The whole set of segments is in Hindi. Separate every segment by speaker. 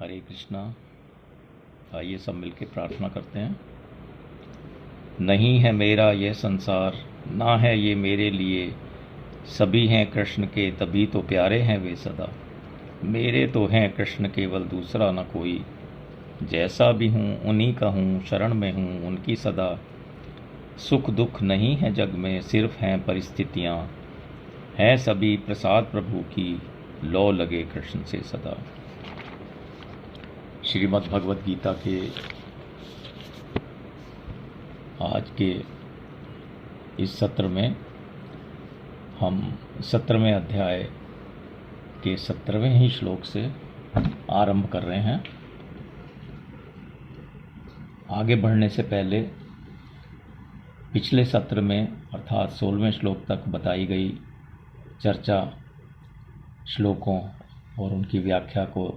Speaker 1: हरे कृष्णा। आइए सब मिलकर प्रार्थना करते हैं। नहीं है मेरा यह संसार, ना है ये मेरे लिए, सभी हैं कृष्ण के तभी तो प्यारे हैं वे सदा। मेरे तो हैं कृष्ण केवल दूसरा न कोई, जैसा भी हूँ उन्हीं का हूँ, शरण में हूँ उनकी सदा। सुख दुख नहीं है जग में, सिर्फ हैं परिस्थितियाँ, हैं सभी प्रसाद प्रभु की, लो लगे कृष्ण से सदा। श्रीमद् भगवद गीता के आज के इस सत्र में हम 17वें अध्याय के 17वें ही श्लोक से आरंभ कर रहे हैं। आगे बढ़ने से पहले पिछले सत्र में अर्थात 16वें श्लोक तक बताई गई चर्चा श्लोकों और उनकी व्याख्या को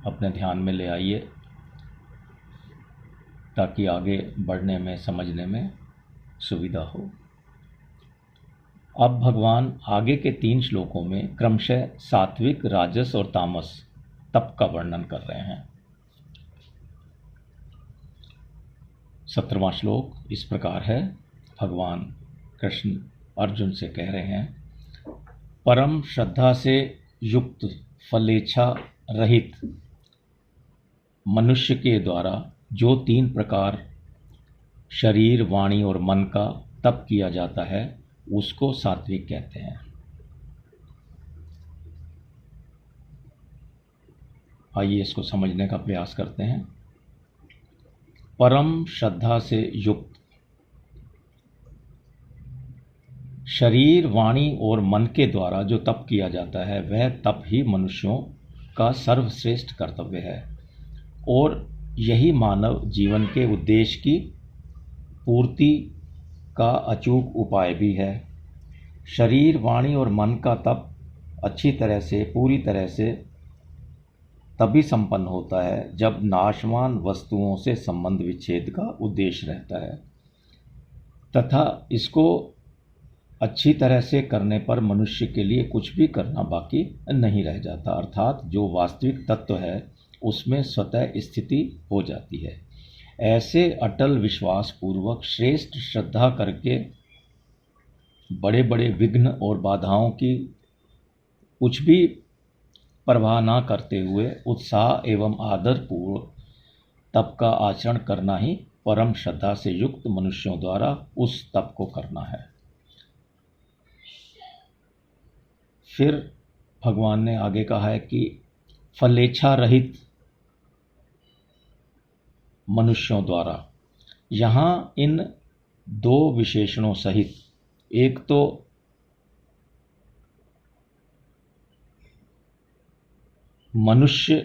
Speaker 1: अपने ध्यान में ले आइए, ताकि आगे बढ़ने में समझने में सुविधा हो। अब भगवान आगे के 3 श्लोकों में क्रमशः सात्विक, राजस और तामस तप का वर्णन कर रहे हैं। 17वां श्लोक इस प्रकार है। भगवान कृष्ण अर्जुन से कह रहे हैं, परम श्रद्धा से युक्त, फलेच्छा रहित मनुष्य के द्वारा जो 3 प्रकार शरीर, वाणी और मन का तप किया जाता है, उसको सात्विक कहते हैं। आइए इसको समझने का प्रयास करते हैं। परम श्रद्धा से युक्त, शरीर, वाणी और मन के द्वारा जो तप किया जाता है, वह तप ही मनुष्यों का सर्वश्रेष्ठ कर्तव्य है और यही मानव जीवन के उद्देश्य की पूर्ति का अचूक उपाय भी है। शरीर, वाणी और मन का तप अच्छी तरह से, पूरी तरह से तभी संपन्न होता है जब नाशवान वस्तुओं से संबंध विच्छेद का उद्देश्य रहता है, तथा इसको अच्छी तरह से करने पर मनुष्य के लिए कुछ भी करना बाकी नहीं रह जाता, अर्थात जो वास्तविक तत्व है उसमें स्वतः स्थिति हो जाती है। ऐसे अटल विश्वास पूर्वक श्रेष्ठ श्रद्धा करके बड़े बड़े विघ्न और बाधाओं की कुछ भी परवाह ना करते हुए उत्साह एवं आदर पूर्वक तप का आचरण करना ही परम श्रद्धा से युक्त मनुष्यों द्वारा उस तप को करना है। फिर भगवान ने आगे कहा है कि फलेच्छा रहित मनुष्यों द्वारा, यहाँ इन 2 विशेषणों सहित, एक तो मनुष्य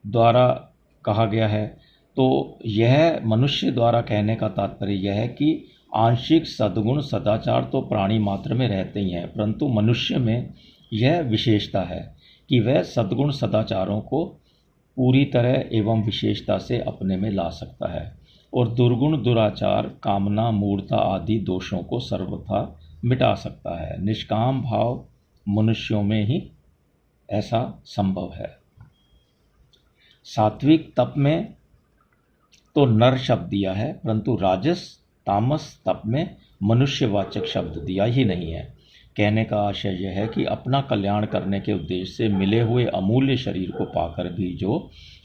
Speaker 1: द्वारा कहा गया है, तो यह मनुष्य द्वारा कहने का तात्पर्य यह है कि आंशिक सद्गुण सदाचार तो प्राणी मात्र में रहते ही हैं, परंतु मनुष्य में यह विशेषता है कि वह सद्गुण सदाचारों को पूरी तरह एवं विशेषता से अपने में ला सकता है और दुर्गुण, दुराचार, कामना, मूढ़ता आदि दोषों को सर्वथा मिटा सकता है। निष्काम भाव मनुष्यों में ही ऐसा संभव है। सात्विक तप में तो नर शब्द दिया है, परंतु राजस तामस तप में मनुष्यवाचक शब्द दिया ही नहीं है। कहने का आशय यह है कि अपना कल्याण करने के उद्देश्य से मिले हुए अमूल्य शरीर को पाकर भी जो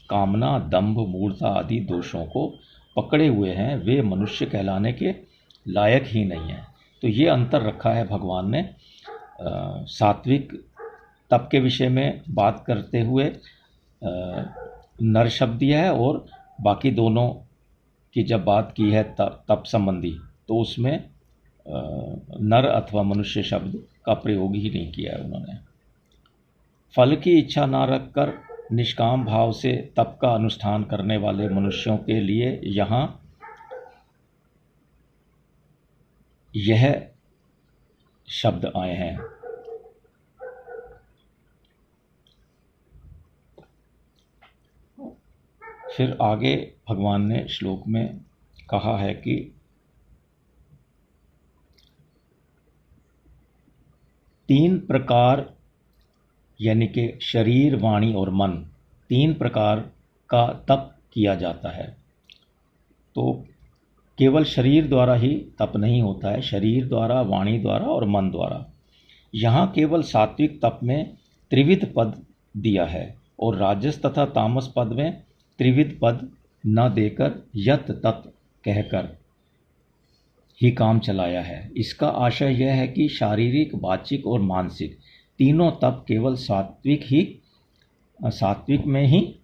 Speaker 1: कामना, दंभ, मूढ़ता आदि दोषों को पकड़े हुए हैं, वे मनुष्य कहलाने के लायक ही नहीं है। तो ये अंतर रखा है भगवान ने सात्विक तप के विषय में बात करते हुए नर शब्द दिया है, और बाकी दोनों की जब बात की है तप संबंधी, तो उसमें नर अथवा मनुष्य शब्द का प्रयोग ही नहीं किया है उन्होंने। फल की इच्छा ना रखकर निष्काम भाव से तप का अनुष्ठान करने वाले मनुष्यों के लिए यहाँ यह शब्द आए हैं। फिर आगे भगवान ने श्लोक में कहा है कि 3 प्रकार यानी कि शरीर, वाणी और मन, तीन प्रकार का तप किया जाता है। तो केवल शरीर द्वारा ही तप नहीं होता है, शरीर द्वारा, वाणी द्वारा और मन द्वारा। यहाँ केवल सात्विक तप में त्रिविध पद दिया है और राजस तथा तामस पद में त्रिविध पद न देकर यत तत् कहकर ही काम चलाया है। इसका आशय यह है कि शारीरिक, वाचिक और मानसिक तीनों तप केवल सात्विक में ही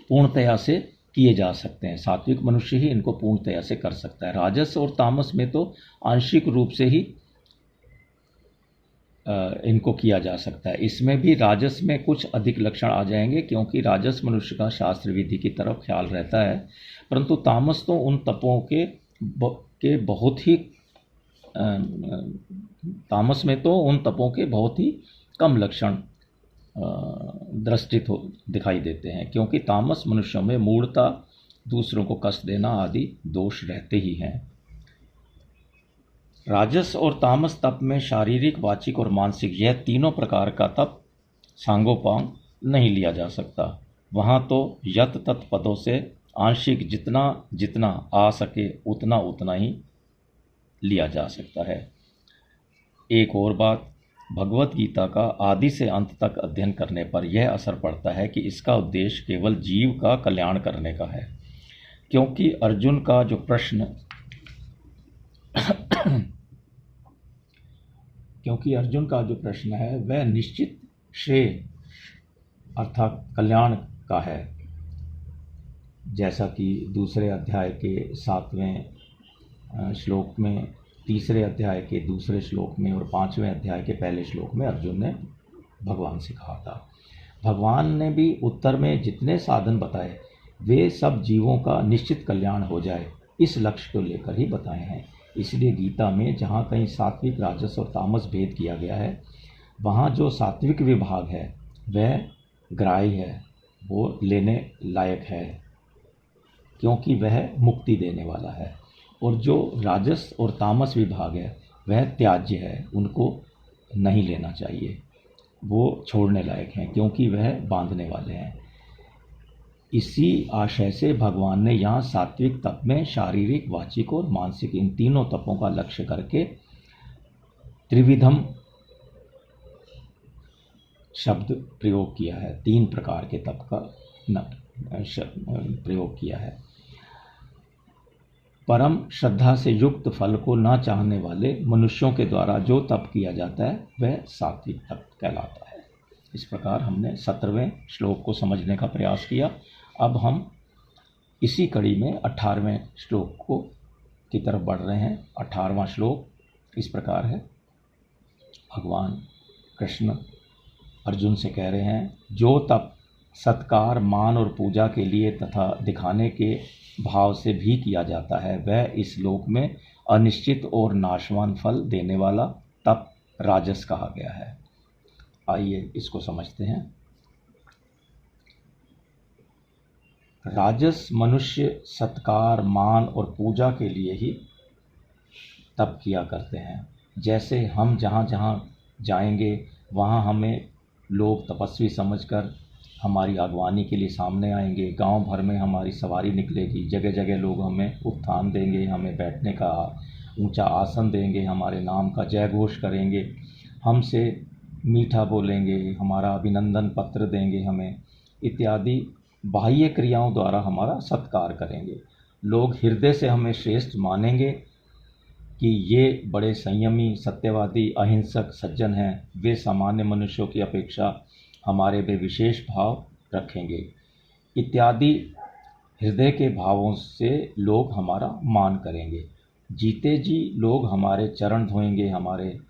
Speaker 1: पूर्णतया से किए जा सकते हैं। सात्विक मनुष्य ही इनको पूर्णतया से कर सकता है। राजस और तामस में तो आंशिक रूप से ही इनको किया जा सकता है। इसमें भी राजस में कुछ अधिक लक्षण आ जाएंगे, क्योंकि राजस मनुष्य का शास्त्र विधि की तरफ ख्याल रहता है, परंतु तामस तो उन तपों के बहुत ही तामस में तो उन तपों के बहुत ही कम लक्षण दृष्टित दिखाई देते हैं, क्योंकि तामस मनुष्यों में मूढ़ता, दूसरों को कष्ट देना आदि दोष रहते ही हैं। राजस और तामस तप में शारीरिक, वाचिक और मानसिक यह तीनों प्रकार का तप सांगोपांग नहीं लिया जा सकता। वहाँ तो यत तत् पदों से आंशिक जितना जितना आ सके उतना उतना ही लिया जा सकता है। एक और बात, भगवत गीता का आदि से अंत तक अध्ययन करने पर यह असर पड़ता है कि इसका उद्देश्य केवल जीव का कल्याण करने का है, क्योंकि अर्जुन का जो प्रश्न है वह निश्चित श्रेय अर्थात कल्याण का है। जैसा कि दूसरे अध्याय के 7वें श्लोक में, तीसरे अध्याय के दूसरे श्लोक में और 5वें अध्याय के पहले श्लोक में अर्जुन ने भगवान से कहा था। भगवान ने भी उत्तर में जितने साधन बताए वे सब जीवों का निश्चित कल्याण हो जाए, इस लक्ष्य को लेकर ही बताए हैं। इसलिए गीता में जहाँ कहीं सात्विक, राजस और तामस भेद किया गया है, वहाँ जो सात्विक विभाग है वह ग्राह्य है, वो लेने लायक है, क्योंकि वह मुक्ति देने वाला है, और जो राजस और तामस विभाग है वह त्याज्य है, उनको नहीं लेना चाहिए, वो छोड़ने लायक हैं, क्योंकि वह बांधने वाले हैं। इसी आशय से भगवान ने यहाँ सात्विक तप में शारीरिक, वाचिक और मानसिक इन तीनों तपों का लक्ष्य करके त्रिविधम शब्द प्रयोग किया है, तीन प्रकार के तप का प्रयोग किया है। परम श्रद्धा से युक्त फल को न चाहने वाले मनुष्यों के द्वारा जो तप किया जाता है वह सात्विक तप कहलाता है। इस प्रकार हमने 17वें श्लोक को समझने का प्रयास किया। अब हम इसी कड़ी में 18वें श्लोक की तरफ बढ़ रहे हैं। 18वां श्लोक इस प्रकार है। भगवान कृष्ण अर्जुन से कह रहे हैं, जो तप सत्कार, मान और पूजा के लिए तथा दिखाने के भाव से भी किया जाता है वह इस लोक में अनिश्चित और नाशवान फल देने वाला तप राजस कहा गया है। आइए इसको समझते हैं। राजस मनुष्य सत्कार, मान और पूजा के लिए ही तप किया करते हैं। जैसे हम जहाँ जहाँ जाएंगे वहाँ हमें लोग तपस्वी समझकर हमारी आगवानी के लिए सामने आएंगे। गांव भर में हमारी सवारी निकलेगी, जगह जगह लोग हमें उत्थान देंगे, हमें बैठने का ऊंचा आसन देंगे, हमारे नाम का जय घोष करेंगे, हमसे मीठा बोलेंगे, हमारा अभिनंदन पत्र देंगे हमें, इत्यादि बाह्य क्रियाओं द्वारा हमारा सत्कार करेंगे। लोग हृदय से हमें श्रेष्ठ मानेंगे कि ये बड़े संयमी, सत्यवादी, अहिंसक सज्जन हैं। वे सामान्य मनुष्यों की अपेक्षा हमारे में विशेष भाव रखेंगे, इत्यादि हृदय के भावों से लोग हमारा मान करेंगे। जीते जी लोग हमारे चरण धोएंगे, हमारे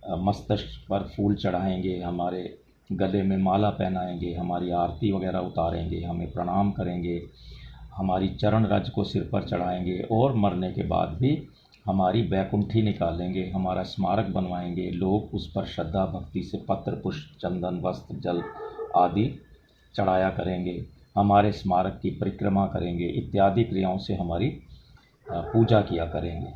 Speaker 1: मस्तक पर फूल चढ़ाएंगे, हमारे गले में माला पहनाएंगे, हमारी आरती वगैरह उतारेंगे, हमें प्रणाम करेंगे, हमारी चरण रज को सिर पर चढ़ाएंगे और मरने के बाद भी हमारी बैकुंठी निकालेंगे, हमारा स्मारक बनवाएंगे। लोग उस पर श्रद्धा भक्ति से पत्र, पुष्प, चंदन, वस्त्र, जल आदि चढ़ाया करेंगे, हमारे स्मारक की परिक्रमा करेंगे, इत्यादि क्रियाओं से हमारी पूजा किया करेंगे।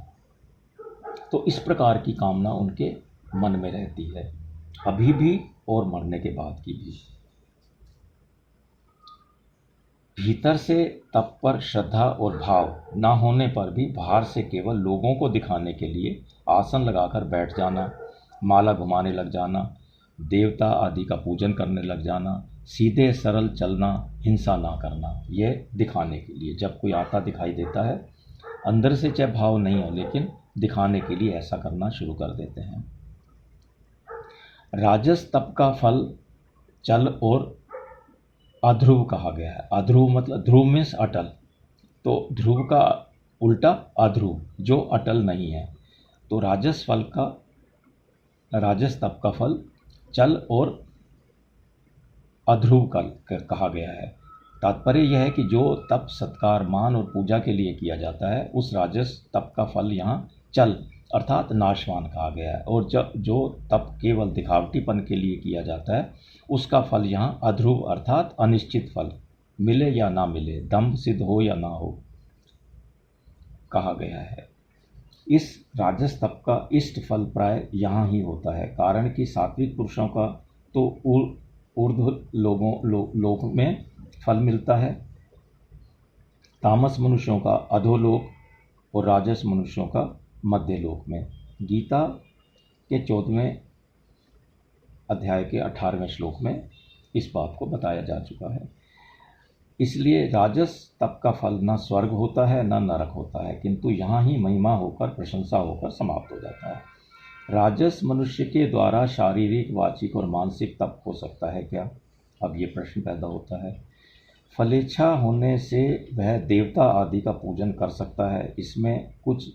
Speaker 1: तो इस प्रकार की कामना उनके मन में रहती है। अभी भी और मरने के बाद की भी। भीतर से तप पर श्रद्धा और भाव न होने पर भी बाहर से केवल लोगों को दिखाने के लिए आसन लगाकर बैठ जाना, माला घुमाने लग जाना, देवता आदि का पूजन करने लग जाना, सीधे सरल चलना, हिंसा ना करना, यह दिखाने के लिए। जब कोई आता दिखाई देता है, अंदर से चाहे भाव नहीं हो लेकिन दिखाने के लिए ऐसा करना शुरू कर देते हैं। राजस तप का फल चल और अध्रुव कहा गया है। अध्रुव मतलब ध्रुव मीन्स अटल, तो ध्रुव का उल्टा अध्रुव, जो अटल नहीं है। तो राजस तप का फल चल और अध्रुव कहा गया है। तात्पर्य यह है कि जो तप सत्कार, मान और पूजा के लिए किया जाता है, उस राजस तप का फल यहाँ चल अर्थात नाशवान कहा गया है। और जो तप केवल दिखावटीपन के लिए किया जाता है, उसका फल यहाँ अध्रुव अर्थात अनिश्चित फल, मिले या ना मिले, दम्भ सिद्ध हो या ना हो, कहा गया है। इस राजस तप का इष्ट फल प्राय यहाँ ही होता है, कारण कि सात्विक पुरुषों का तो ऊर्ध्व लोक में फल मिलता है, तामस मनुष्यों का अधोलोक और राजस मनुष्यों का मध्य लोक में। गीता के 14वें अध्याय के 18वें श्लोक में इस बात को बताया जा चुका है। इसलिए राजस तप का फल न स्वर्ग होता है न नरक होता है, किंतु यहाँ ही महिमा होकर, प्रशंसा होकर समाप्त हो जाता है। राजस मनुष्य के द्वारा शारीरिक, वाचिक और मानसिक तप हो सकता है क्या? अब ये प्रश्न पैदा होता है। फलेच्छा होने से वह देवता आदि का पूजन कर सकता है, इसमें कुछ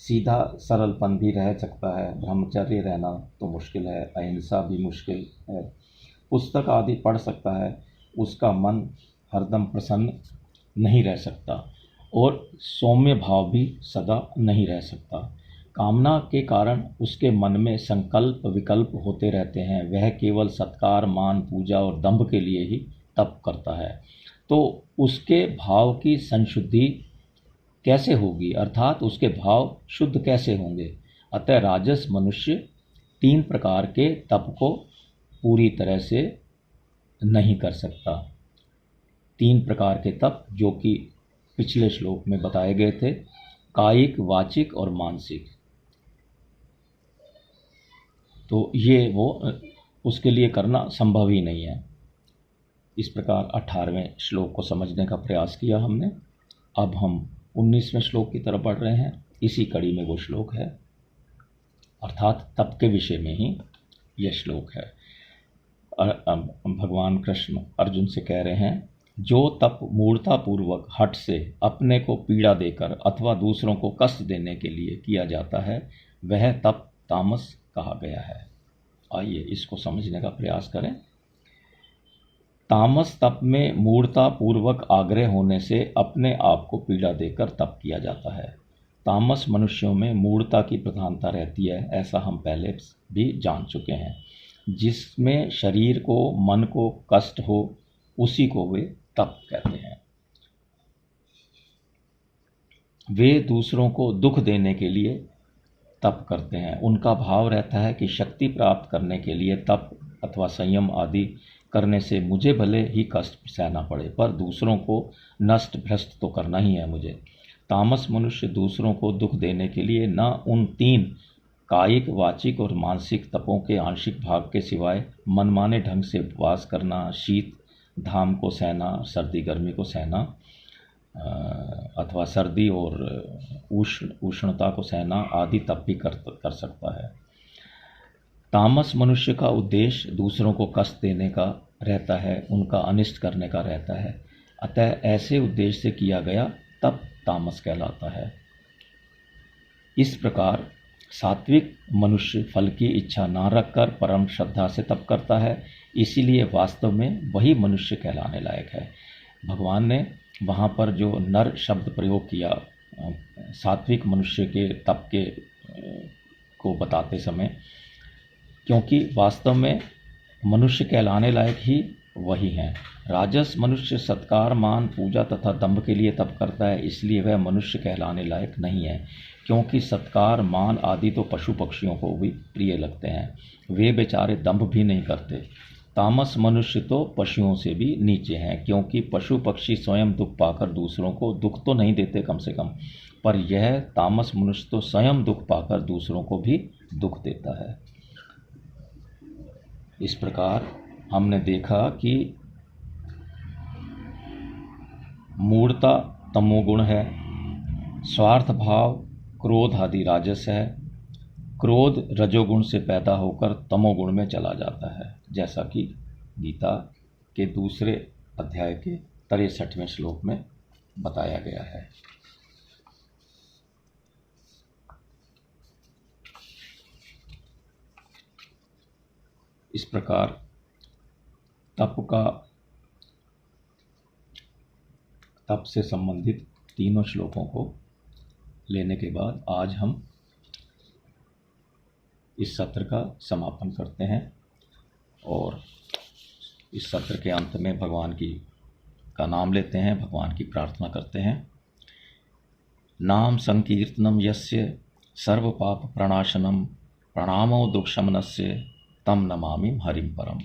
Speaker 1: सीधा सरलपन भी रह सकता है, ब्रह्मचर्य रहना तो मुश्किल है, अहिंसा भी मुश्किल है, पुस्तक आदि पढ़ सकता है, उसका मन हरदम प्रसन्न नहीं रह सकता और सौम्य भाव भी सदा नहीं रह सकता। कामना के कारण उसके मन में संकल्प विकल्प होते रहते हैं, वह केवल सत्कार, मान, पूजा और दंभ के लिए ही तप करता है। तो उसके भाव की संशुद्धि कैसे होगी, अर्थात उसके भाव शुद्ध कैसे होंगे? अतः राजस मनुष्य 3 प्रकार के तप को पूरी तरह से नहीं कर सकता। 3 प्रकार के तप जो कि पिछले श्लोक में बताए गए थे, कायिक, वाचिक और मानसिक। तो ये वो उसके लिए करना संभव ही नहीं है। इस प्रकार 18वें श्लोक को समझने का प्रयास किया हमने। अब हम 19वें श्लोक की तरफ बढ़ रहे हैं। इसी कड़ी में वो श्लोक है, अर्थात तप के विषय में ही यह श्लोक है। भगवान कृष्ण अर्जुन से कह रहे हैं, जो तप मूर्तापूर्वक हठ से अपने को पीड़ा देकर अथवा दूसरों को कष्ट देने के लिए किया जाता है, वह तप तामस कहा गया है। आइए इसको समझने का प्रयास करें। तामस तप में मूर्तापूर्वक आग्रह होने से अपने आप को पीड़ा देकर तप किया जाता है। तामस मनुष्यों में मूर्ता की प्रधानता रहती है, ऐसा हम पहले भी जान चुके हैं। जिसमें शरीर को, मन को कष्ट हो, उसी को वे तप कहते हैं। वे दूसरों को दुख देने के लिए तप करते हैं। उनका भाव रहता है कि शक्ति प्राप्त करने के लिए तप अथवा संयम आदि करने से मुझे भले ही कष्ट सहना पड़े, पर दूसरों को नष्ट भ्रष्ट तो करना ही है मुझे। तामस मनुष्य दूसरों को दुख देने के लिए न उन 3 कायिक, वाचिक और मानसिक तपों के आंशिक भाग के सिवाय मनमाने ढंग से उपवास करना, शीत धाम को सहना, सर्दी गर्मी को सहना अथवा सर्दी और उष्णता को सहना आदि तप भी कर सकता है। तामस मनुष्य का उद्देश्य दूसरों को कष्ट देने का रहता है, उनका अनिष्ट करने का रहता है। अतः ऐसे उद्देश्य से किया गया तप तामस कहलाता है। इस प्रकार सात्विक मनुष्य फल की इच्छा न रखकर परम श्रद्धा से तप करता है, इसीलिए वास्तव में वही मनुष्य कहलाने लायक है। भगवान ने वहाँ पर जो नर शब्द प्रयोग किया सात्विक मनुष्य के तप के को बताते समय, क्योंकि वास्तव में मनुष्य कहलाने लायक ही वही हैं। राजस मनुष्य सत्कार, मान, पूजा तथा दंभ के लिए तप करता है, इसलिए वह मनुष्य कहलाने लायक नहीं है, क्योंकि सत्कार मान आदि तो पशु पक्षियों को भी प्रिय लगते हैं, वे बेचारे दंभ भी नहीं करते। तामस मनुष्य तो पशुओं से भी नीचे हैं, क्योंकि पशु पक्षी स्वयं दुख पाकर दूसरों को दुख तो नहीं देते कम से कम, पर यह तामस मनुष्य तो स्वयं दुख पाकर दूसरों को भी दुख देता है। इस प्रकार हमने देखा कि मूढ़ता तमोगुण है, स्वार्थ भाव क्रोध आदि राजस है, क्रोध रजोगुण से पैदा होकर तमोगुण में चला जाता है, जैसा कि गीता के दूसरे अध्याय के 63वें श्लोक में बताया गया है। इस प्रकार तप से संबंधित तीनों श्लोकों को लेने के बाद आज हम इस सत्र का समापन करते हैं और इस सत्र के अंत में भगवान का नाम लेते हैं, भगवान की प्रार्थना करते हैं। नाम संकीर्तनम यस्य सर्व पाप प्रणाशनम प्रणामो दुःखशमनस्य तम नमामि हरिं परम।